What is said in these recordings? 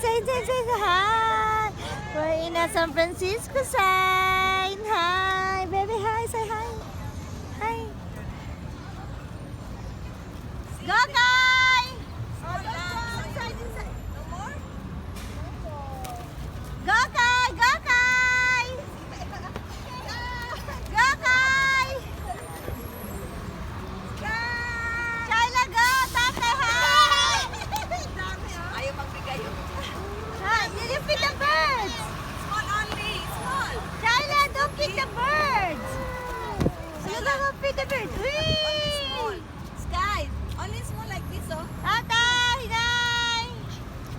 Say hi. We're in a San Francisco sign. Hi, baby. Hi, say hi. Hi. Go, Kai. Go, Kai. Go, Kai. Go, Kai. Shyla, go. Tate, hi. Ayaw magbigay yung Hi, did you feed the birds? small only, small. Shyla, don't feed the birds. You don't feed the birds. Only small. Whee! Sky, only small like this, oh. Tata, hi.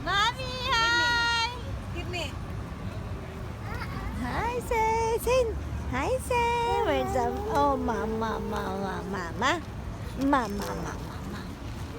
Mommy, hi. Give me. Hi, Say. Hi, Say. Where's the... Oh, mama. Mama.